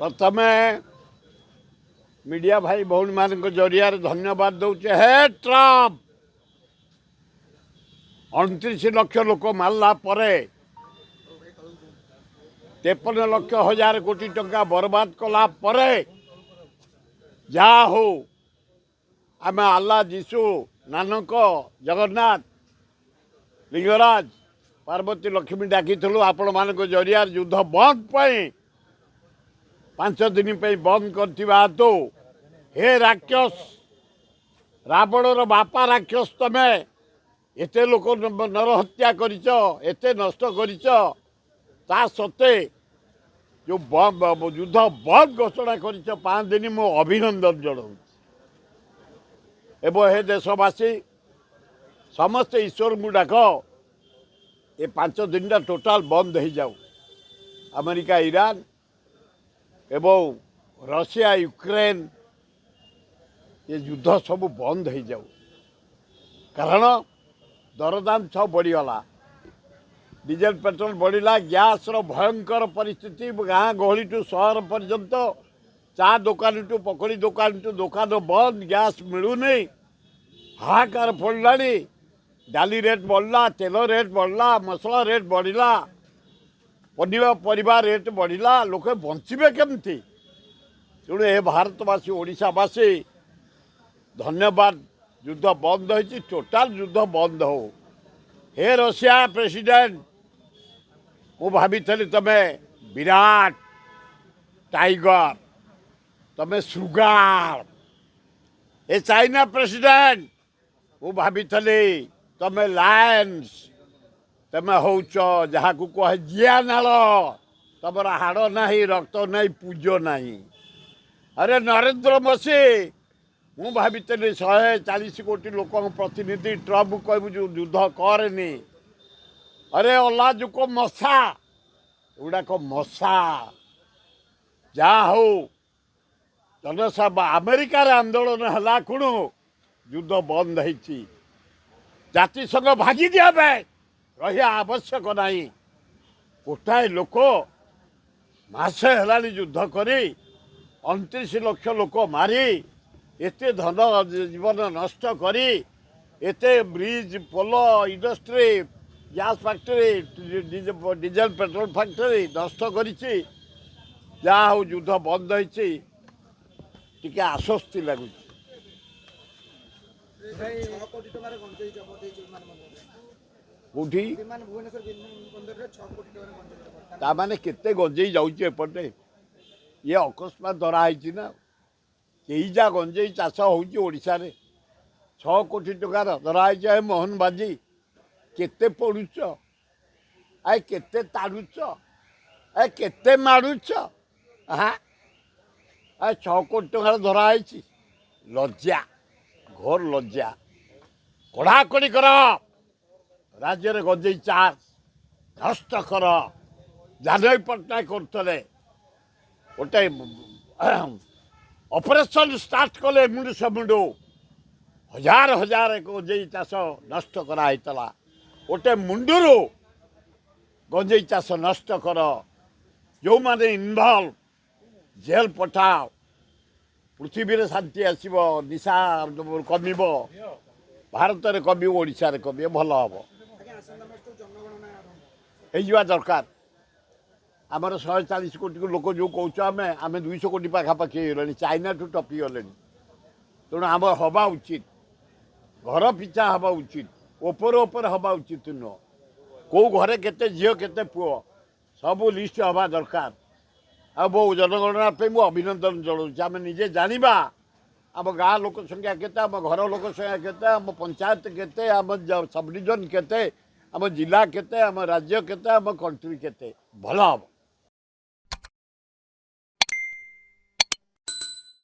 प्रथमे मीडिया भाई भौणी मान जरिया धन्यवाद दौचे। हे ट्रम्प 29 लाख लोक मारला 53 लाख हजार कोटी टंका बर्बाद कला जा हो आम आल्ला जीशु नानक जगन्नाथ लिंगराज पार्वती लक्ष्मी डाकी आपण मान जरिया युद्ध बंद पाई 5 दिन बंद करथिबा तो हे राक्षस रावणर बापा राक्षस तमे एते लोक नरहत्या करिच एते नष्ट करिच ता सत्ते जो युद्ध बंद घोषणा करिच 5 दिन मो अभिनंदन जणाऊँ। एवं हे देशवासी समस्त ईश्वर को डाक ये 5 दिन टोटाल बंद हो जाऊ। अमेरिका ईरान एवं रशिया यूक्रेन ये युद्ध सब बंद हो जाऊ। कारण दरदाम सब बढ़ीगला, डीजेल पेट्रोल बढ़ला, गैस भयंकर परिस्थिति गाँ गहली टू सहर पर्यंत चा दुकान टू पकड़ी दुकान टू दुकान बंद, गैस मिलूनी, हाहाकार पड़ा। डाली रेट बढ़ला, तेल रेट बढ़ला, मसला रेट बढ़ला, पनिपरिया रेट बढ़ला, लोक बंचे केमती। तेणु ए भारतवासी ओडिशावासी धन्यवाद, युद्ध बंद हो, टोटाल युद्ध बंद हो। हे रशिया प्रेसिडेंट मु भावी तमे विराट टाइगर तमे सुगार। ए चाइना प्रेसिडेंट मु भावी तमे लायंस तमे होच जहाँ को कहे जिया नाल तमर हाड़ ना रक्त ना पूज ना। अरे नरेंद्र मोदी मु भावी 140 कोटी लोक प्रतिनिधि ट्रम्प कहू युद्ध करनी। अरे अलाजुक मशा गुड़ाक मशा जा हो जनसभा अमेरिका आंदोलन है कुणु युद्ध बंद होती जातिसंघ भागी दिया रही आवश्यक नहीं। गोटाए लोक मासे है युद्ध करी 29 लाख लोक मारी एते धन जीवन नष्ट करी एते bridge pole industry gas factory diesel petrol factory नष्ट करी जा हो युद्ध बंद होती आश्वस्ति लगुच। ताने केते गंजेई जाऊँचे एपटे ये अकस्मात धराई ना यही जा गंजेई चाष होशार 6 कोटी टकार धराई है। मोहन बाजी केते पड़ुच आए केते ताड़ुच आए केते मारुच हाँ 6 कोटी टकार धराई लज्जा घोर लज्जा। कड़ाकड़ी कर राज्य में गंजेई चाष नष्ट कर जानवी पट्टनायक करते गोटे ऑपरेशन स्टार्ट कले मुंडू समुंडू हजार हजार गंजेई चाष नष्ट कराई गोटे मुंडू गंजेई चाष नष्ट कर जो माने इनवल्व जेल पठाओ पृथ्वी रे शांति आसब निशा कमिब भारत में कमी ओडिशा रे कमी भल हम हो दरकार। आमर 140 कोटी लोक जो कौच आम 200 कोटी पाखापाखि हो चाइना ठू टपी गले। तेणु आम हवा उचित घर पिछा हवा उचित ओपर ओपर हवा उचित नुह। कौ घरे केते झील केते पुओ सबू लिस्ट हवा दरकार। आ बो जनगणना पे मु अभिनंदन जनाऊँ। आम निजे जानिबा आम गाँ लोक संख्या केते, आम घर लोक संख्या केते, आम पंचायत केते, आम सब डिविजन केते, आम जिला केते, आम राज्य केते, आम कंट्री केते भल हम।